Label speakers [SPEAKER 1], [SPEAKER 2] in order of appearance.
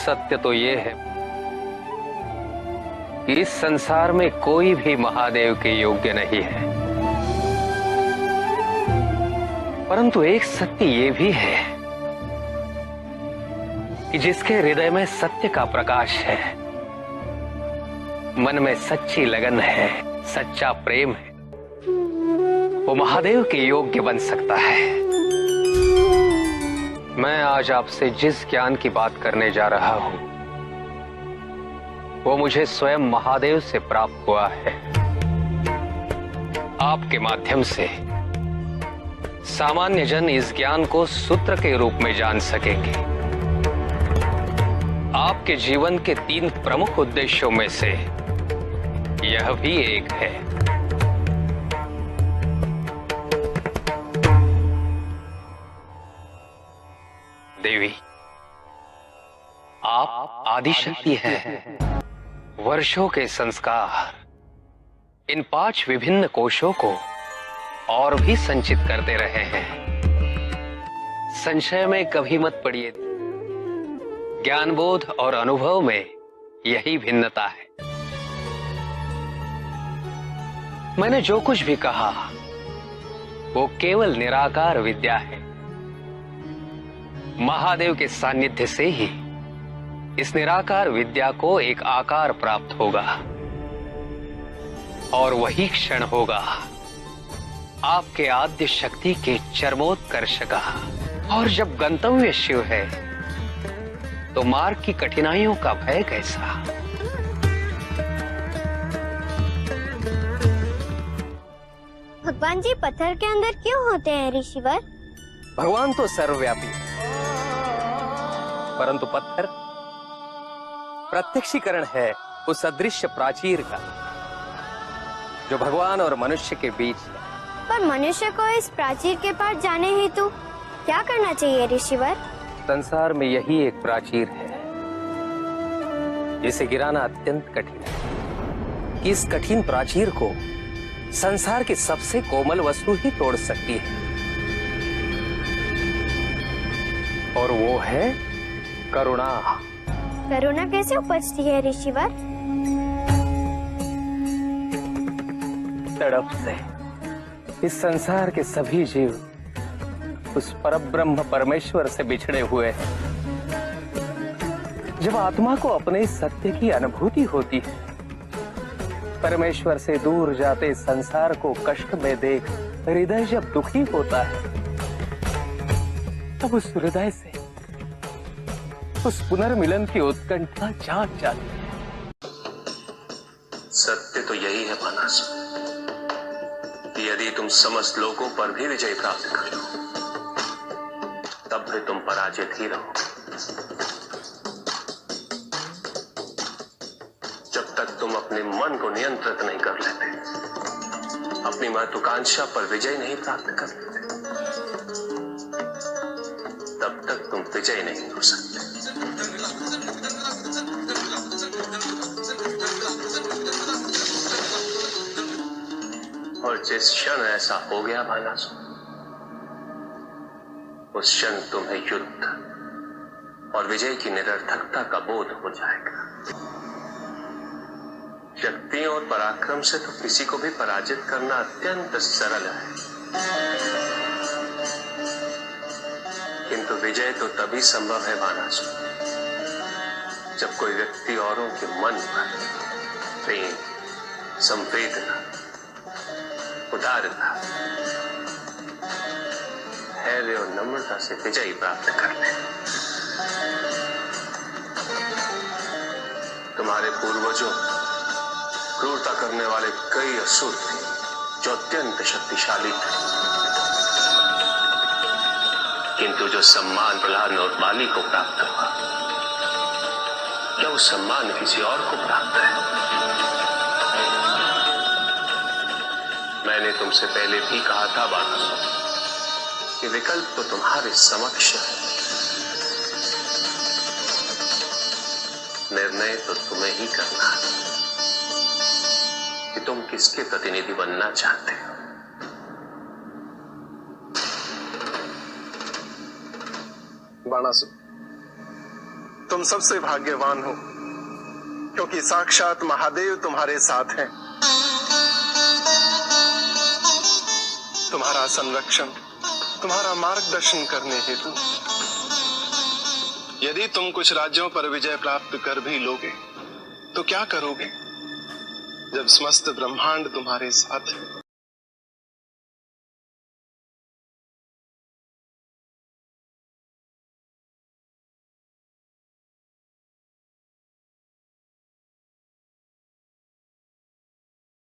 [SPEAKER 1] सत्य तो ये है कि इस संसार में कोई भी महादेव के योग्य नहीं है, परंतु एक सत्य ये भी है कि जिसके हृदय में सत्य का प्रकाश है, मन में सच्ची लगन है, सच्चा प्रेम है, वो महादेव के योग्य बन सकता है। मैं आज आपसे जिस ज्ञान की बात करने जा रहा हूं वो मुझे स्वयं महादेव से प्राप्त हुआ है। आपके माध्यम से सामान्य जन इस ज्ञान को सूत्र के रूप में जान सकेंगे। आपके जीवन के 3 प्रमुख उद्देश्यों में से यह भी एक है। देवी, आप आदिशक्ति हैं। वर्षों के संस्कार इन 5 विभिन्न कोशों को और भी संचित करते रहे हैं। संशय में कभी मत पड़िए, ज्ञानबोध और अनुभव में यही भिन्नता है। मैंने जो कुछ भी कहा वो केवल निराकार विद्या है। महादेव के सानिध्य से ही इस निराकार विद्या को एक आकार प्राप्त होगा और वही क्षण होगा आपके आद्य शक्ति के चरमोत्कर्ष का। और जब गंतव्य शिव है तो मार्ग की कठिनाइयों का भय कैसा।
[SPEAKER 2] भगवान जी पत्थर के अंदर क्यों होते हैं ऋषिवर?
[SPEAKER 1] भगवान तो सर्वव्यापी है, परंतु पत्थर प्रत्यक्षीकरण है उस अदृश्य प्राचीर का जो भगवान और मनुष्य के बीच है।
[SPEAKER 2] पर मनुष्य को इस प्राचीर के पार जाने हेतु क्या करना चाहिए ऋषिवर?
[SPEAKER 1] संसार में यही एक प्राचीर है जिसे गिराना अत्यंत कठिन है। इस कठिन प्राचीर को संसार की सबसे कोमल वस्तु ही तोड़ सकती है, और वो है करुणा।
[SPEAKER 2] करुणा कैसे उपजती है ऋषिवर?
[SPEAKER 1] तड़प से। इस संसार के सभी जीव उस परब्रह्म परमेश्वर से बिछड़े हुए हैं। जब आत्मा को अपने सत्य की अनुभूति होती है, परमेश्वर से दूर जाते संसार को कष्ट में देख हृदय जब दुखी होता है, तब उस हृदय से उस पुनर्मिलन की उत्कंठा जाग जाती है।
[SPEAKER 3] सत्य तो यही है मानस, कि यदि तुम समस्त लोगों पर भी विजय प्राप्त कर लो तब भी तुम पराजित ही रहो। जब तक तुम अपने मन को नियंत्रित नहीं कर लेते, अपनी महत्वाकांक्षा पर विजय नहीं प्राप्त कर लेते, तब तक तुम विजय नहीं हो सकते। और जिस क्षण ऐसा हो गया भालासुर, उस क्षण तुम्हें युद्ध और विजय की निरर्थकता का बोध हो जाएगा। शक्ति और पराक्रम से तो किसी को भी पराजित करना अत्यंत सरल है, किंतु विजय तो तभी संभव है भालासुर, जब कोई व्यक्ति औरों के मन पर प्रेम, संवेदना, उदारता, धैर्य और नम्रता से विजय प्राप्त कर ले। तुम्हारे पूर्वजों क्रूरता करने वाले कई असुर थे जो अत्यंत शक्तिशाली थे, किंतु जो सम्मान प्रहलाद और बाली को प्राप्त हुआ, क्या वो सम्मान किसी और को प्राप्त है? मैंने तुमसे पहले भी कहा था बालासुर कि विकल्प तो तुम्हारे समक्ष है, निर्णय तो तुम्हें ही करना है कि तुम किसके प्रतिनिधि बनना चाहते हो।
[SPEAKER 4] बाणासुर, तुम सबसे भाग्यवान हो, क्योंकि साक्षात महादेव तुम्हारे साथ हैं। तुम्हारा संरक्षण, तुम्हारा मार्गदर्शन करने हेतु। यदि तुम कुछ राज्यों पर विजय प्राप्त कर भी लोगे तो क्या करोगे, जब समस्त ब्रह्मांड तुम्हारे साथ है?